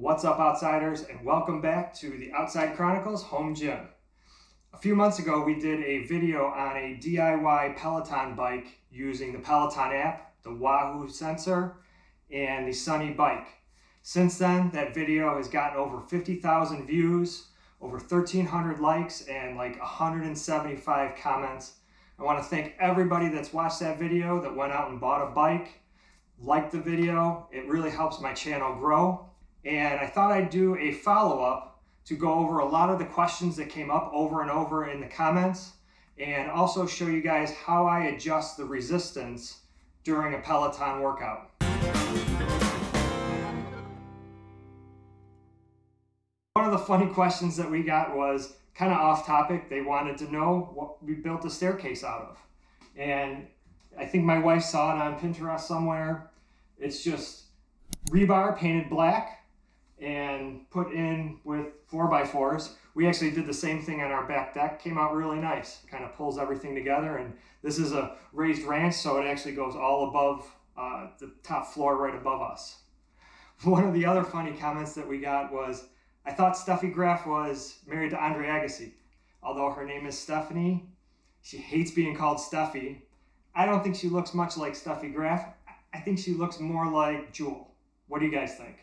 What's up, outsiders, and welcome back to the Outside Chronicles Home Gym. A few months ago, we did a video on a DIY Peloton bike using the Peloton App, the Wahoo sensor, and the Sunny bike. Since then, that video has gotten over 50,000 views, over 1,300 likes, and like 175 comments. I want to thank everybody that's watched that video, that went out and bought a bike, liked the video. It really helps my channel grow. And I thought I'd do a follow-up to go over a lot of the questions that came up over and over in the comments, and also show you guys how I adjust the resistance during a Peloton workout. One of the funny questions that we got was kind of off topic. They wanted to know what we built the staircase out of. And I think my wife saw it on Pinterest somewhere. It's just rebar painted black and put in with 4x4s. We actually did the same thing on our back deck. Came out really nice. Kind of pulls everything together, and this is a raised ranch, so it actually goes all above the top floor right above us. One of the other funny comments that we got was, I thought Steffi Graf was married to Andre Agassi. Although her name is Stephanie, she hates being called Steffi. I don't think she looks much like Steffi Graf. I think she looks more like Jewel. What do you guys think?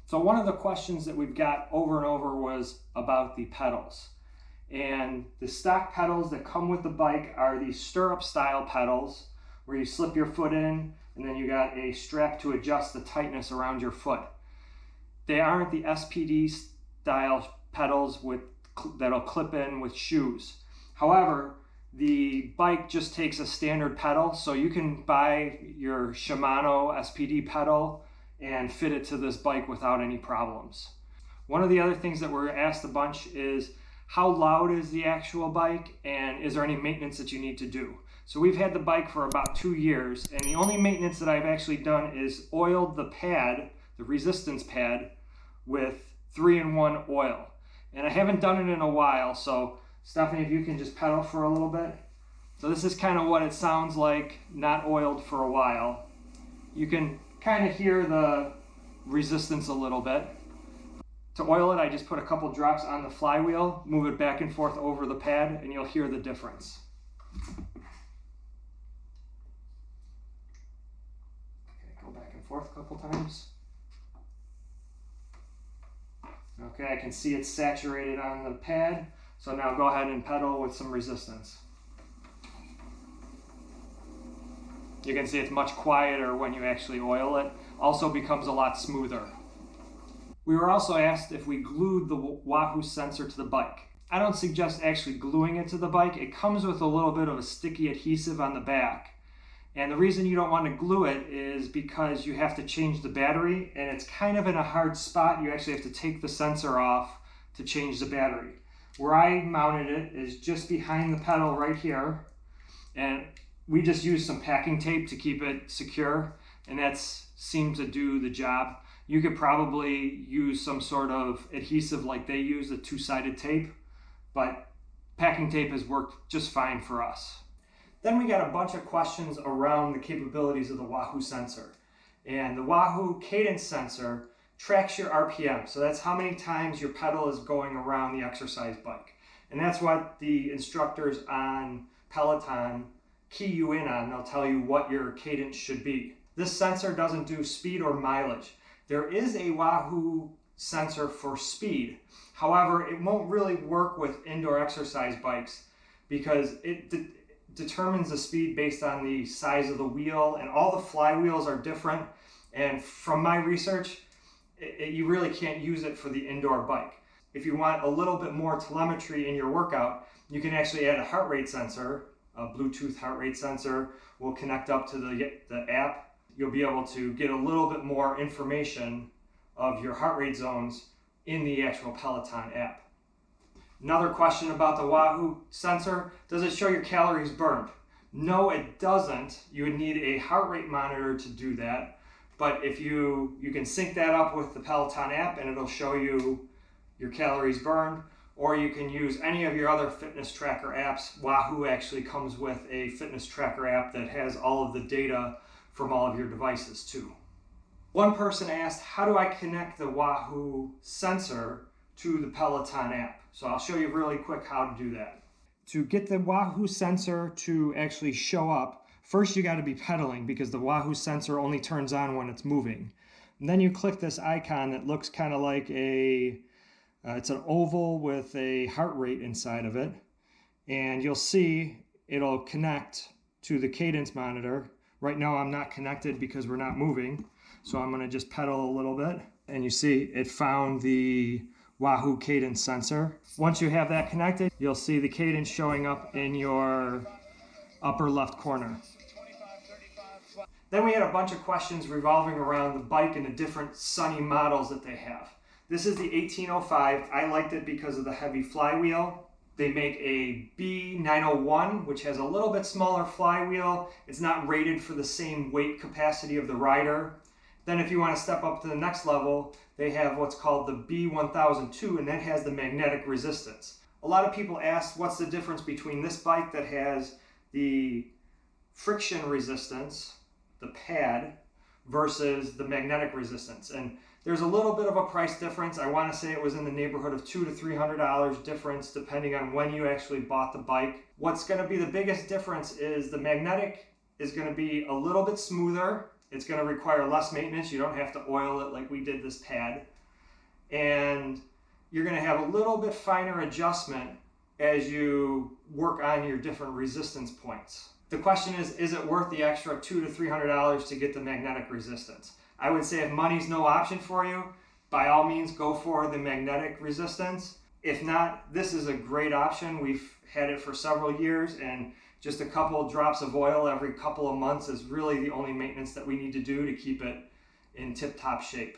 So one of the questions that we've got over and over was about the pedals. And the stock pedals that come with the bike are these stirrup style pedals where you slip your foot in and then you got a strap to adjust the tightness around your foot. They aren't the SPD style pedals that'll clip in with shoes. However, the bike just takes a standard pedal, so you can buy your Shimano SPD pedal and fit it to this bike without any problems. One of the other things that we're asked a bunch is, how loud is the actual bike, and is there any maintenance that you need to do? So we've had the bike for about 2 years, and the only maintenance that I've actually done is oiled the pad, the resistance pad, with 3-in-1 oil. And I haven't done it in a while, so Stephanie, if you can just pedal for a little bit. So this is kind of what it sounds like, not oiled for a while. You can kind of hear the resistance a little bit. To oil it, I just put a couple drops on the flywheel, move it back and forth over the pad, and you'll hear the difference. Okay, go back and forth a couple times. Okay, I can see it's saturated on the pad, so now go ahead and pedal with some resistance. You can see it's much quieter when you actually oil it. Also becomes a lot smoother. We were also asked if we glued the Wahoo sensor to the bike. I don't suggest actually gluing it to the bike. It comes with a little bit of a sticky adhesive on the back. And the reason you don't want to glue it is because you have to change the battery, and it's kind of in a hard spot. You actually have to take the sensor off to change the battery. Where I mounted it is just behind the pedal right here, and we just used some packing tape to keep it secure, and that's seemed to do the job. You could probably use some sort of adhesive like they use, a two-sided tape, but packing tape has worked just fine for us. Then we got a bunch of questions around the capabilities of the Wahoo sensor. And the Wahoo Cadence Sensor tracks your RPM, so that's how many times your pedal is going around the exercise bike. And that's what the instructors on Peloton key you in on. They'll tell you what your cadence should be. This sensor doesn't do speed or mileage. There is a Wahoo sensor for speed. However, it won't really work with indoor exercise bikes because it determines the speed based on the size of the wheel, and all the flywheels are different. And from my research, you really can't use it for the indoor bike. If you want a little bit more telemetry in your workout, you can actually add a heart rate sensor. A Bluetooth heart rate sensor will connect up to the app. You'll be able to get a little bit more information of your heart rate zones in the actual Peloton app. Another question about the Wahoo sensor, does it show your calories burned? No, it doesn't. You would need a heart rate monitor to do that. But if you can sync that up with the Peloton app and it'll show you your calories burned. Or you can use any of your other fitness tracker apps. Wahoo actually comes with a fitness tracker app that has all of the data from all of your devices too. One person asked, how do I connect the Wahoo sensor to the Peloton app? So I'll show you really quick how to do that. To get the Wahoo sensor to actually show up, first you got to be pedaling because the Wahoo sensor only turns on when it's moving. And then you click this icon that looks kind of like it's an oval with a heart rate inside of it. And you'll see it'll connect to the cadence monitor. Right now I'm not connected because we're not moving. So I'm going to just pedal a little bit. And you see it found the Wahoo Cadence Sensor. Once you have that connected, you'll see the cadence showing up in your upper left corner. Then we had a bunch of questions revolving around the bike and the different Sunny models that they have. This is the 1805. I liked it because of the heavy flywheel. They make a B901, which has a little bit smaller flywheel. It's not rated for the same weight capacity of the rider. Then if you want to step up to the next level, they have what's called the B1002, and that has the magnetic resistance. A lot of people ask what's the difference between this bike that has the friction resistance, the pad, versus the magnetic resistance. And there's a little bit of a price difference. I want to say it was in the neighborhood of $200 to $300 difference depending on when you actually bought the bike. What's going to be the biggest difference is the magnetic is going to be a little bit smoother. It's going to require less maintenance. You don't have to oil it like we did this pad. And you're going to have a little bit finer adjustment as you work on your different resistance points. The question is it worth the extra $200 to $300 to get the magnetic resistance? I would say if money's no option for you, by all means go for the magnetic resistance. If not, this is a great option. We've had it for several years, and just a couple drops of oil every couple of months is really the only maintenance that we need to do to keep it in tip-top shape.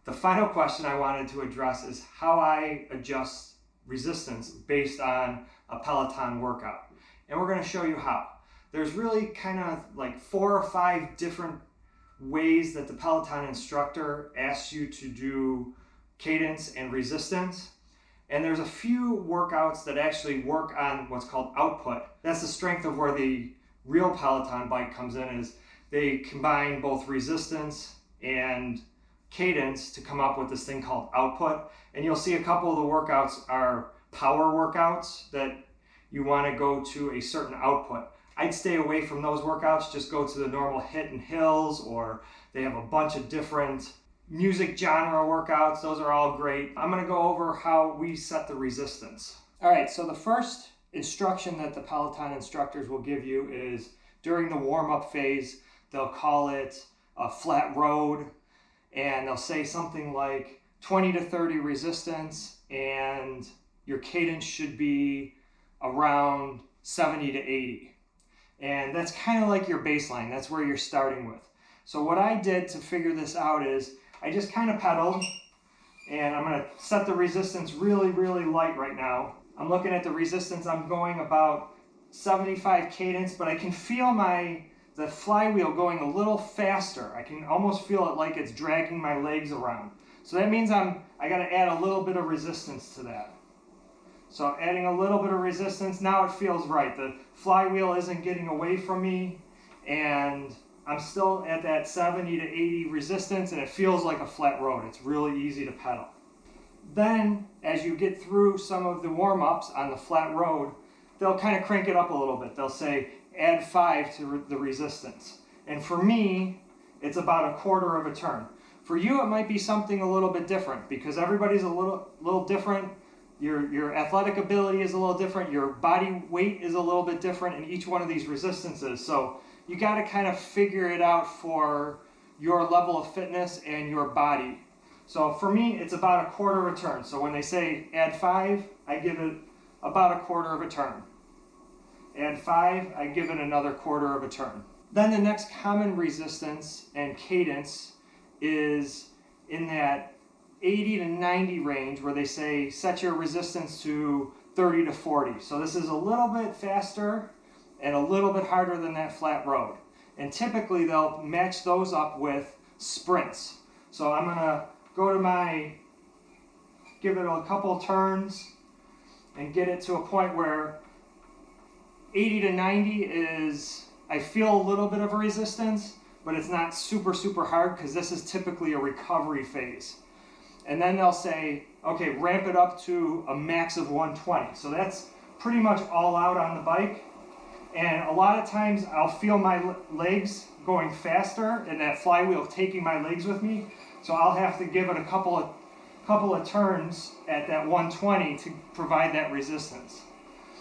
The final question I wanted to address is how I adjust resistance based on a Peloton workout. And we're going to show you how. There's really kind of like 4 or 5 different ways that the Peloton instructor asks you to do cadence and resistance. And there's a few workouts that actually work on what's called output. That's the strength of where the real Peloton bike comes in, is they combine both resistance and cadence to come up with this thing called output. And you'll see a couple of the workouts are power workouts that you want to go to a certain output. I'd stay away from those workouts, just go to the normal hit and hills, or they have a bunch of different music genre workouts. Those are all great. I'm going to go over how we set the resistance. All right, so the first instruction that the Peloton instructors will give you is during the warm-up phase, they'll call it a flat road, and they'll say something like 20 to 30 resistance, and your cadence should be around 70 to 80. And that's kind of like your baseline. That's where you're starting with. So what I did to figure this out is I just kind of pedaled, and I'm going to set the resistance really, really light right now. I'm looking at the resistance. I'm going about 75 cadence, but I can feel the flywheel going a little faster. I can almost feel it like it's dragging my legs around. So that means I got to add a little bit of resistance to that. So I'm adding a little bit of resistance. Now it feels right. The flywheel isn't getting away from me, and I'm still at that 70 to 80 resistance, and it feels like a flat road. It's really easy to pedal. Then, as you get through some of the warm-ups on the flat road, they'll kind of crank it up a little bit. They'll say, add 5 to the resistance. And for me, it's about 1/4 of a turn. For you, it might be something a little bit different, because everybody's a little different. Your athletic ability is a little different. Your body weight is a little bit different in each one of these resistances. So you got to kind of figure it out for your level of fitness and your body. So for me, it's about 1/4 of a turn. So when they say add 5, I give it about 1/4 of a turn. Add 5, I give it another 1/4 of a turn. Then the next common resistance and cadence is in that 80 to 90 range, where they say set your resistance to 30 to 40. So this is a little bit faster and a little bit harder than that flat road. And typically they'll match those up with sprints. So I'm gonna go to give it a couple turns and get it to a point where 80 to 90 is, I feel a little bit of a resistance, but it's not super, super hard because this is typically a recovery phase. And then they'll say, okay, ramp it up to a max of 120. So that's pretty much all out on the bike. And a lot of times I'll feel my legs going faster and that flywheel taking my legs with me. So I'll have to give it a couple of turns at that 120 to provide that resistance.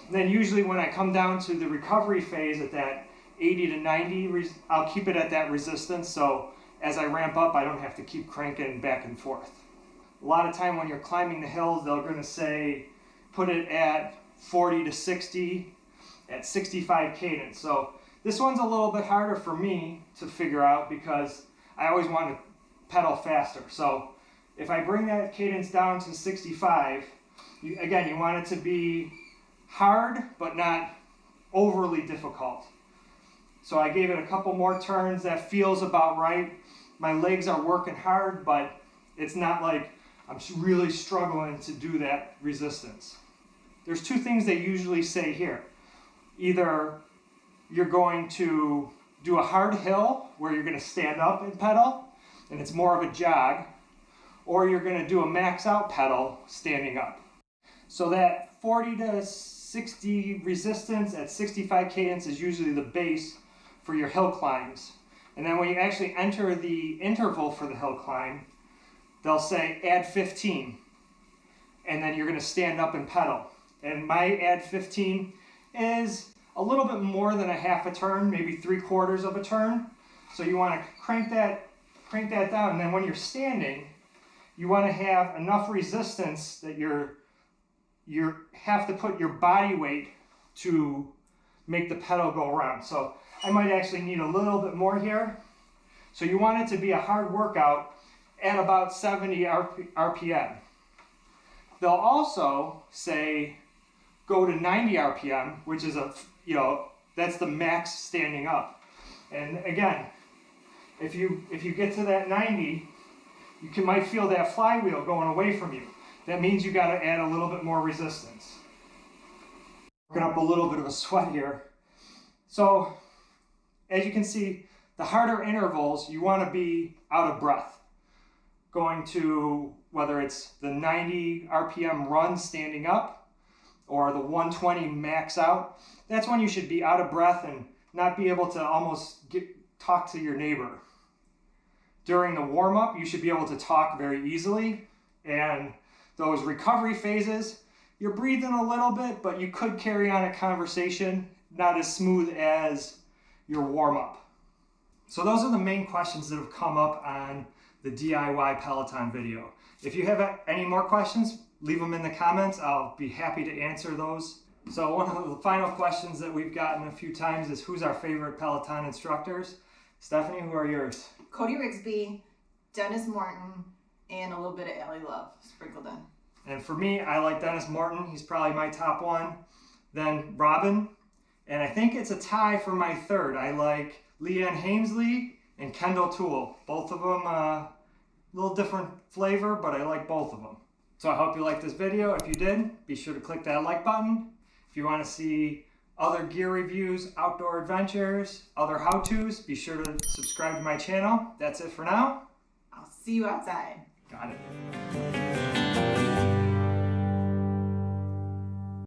And then usually when I come down to the recovery phase at that 80 to 90, I'll keep it at that resistance. So as I ramp up, I don't have to keep cranking back and forth. A lot of time when you're climbing the hills, they're going to say, put it at 40 to 60 at 65 cadence. So this one's a little bit harder for me to figure out because I always want to pedal faster. So if I bring that cadence down to 65, again, you want it to be hard, but not overly difficult. So I gave it a couple more turns. That feels about right. My legs are working hard, but it's not like I'm really struggling to do that resistance. There's two things they usually say here. Either you're going to do a hard hill where you're going to stand up and pedal, and it's more of a jog, or you're going to do a max out pedal standing up. So that 40 to 60 resistance at 65 cadence is usually the base for your hill climbs. And then when you actually enter the interval for the hill climb, they'll say add 15, and then you're going to stand up and pedal. And my add 15 is a little bit more than a half a turn, maybe 3/4 of a turn. So you want to crank that down, and then when you're standing, you want to have enough resistance that you have to put your body weight to make the pedal go around. So I might actually need a little bit more here. So you want it to be a hard workout at about 70 RPM. They'll also say go to 90 RPM, which is that's the max standing up. And again, if you get to that 90, you might feel that flywheel going away from you. That means you got to add a little bit more resistance. Working up a little bit of a sweat here. So as you can see, the harder intervals, you want to be out of breath. Going to whether it's the 90 RPM run standing up or the 120 max out, that's when you should be out of breath and not be able to almost talk to your neighbor. During the warm-up, you should be able to talk very easily, and those recovery phases, you're breathing a little bit, but you could carry on a conversation, not as smooth as your warm-up. So those are the main questions that have come up on the DIY Peloton video. If you have any more questions, leave them in the comments. I'll be happy to answer those. So one of the final questions that we've gotten a few times is who's our favorite Peloton instructors? Stephanie, who are yours? Cody Rigsby, Dennis Morton, and a little bit of Allie Love sprinkled in. And for me, I like Dennis Morton. He's probably my top one. Then Robin. And I think it's a tie for my third. I like Leanne Hamesley and Kendall Toole. Both of them a little different flavor, but I like both of them. So I hope you liked this video. If you did, be sure to click that like button. If you want to see other gear reviews, outdoor adventures, other how-tos, be sure to subscribe to my channel. That's it for now. I'll see you outside. Got it.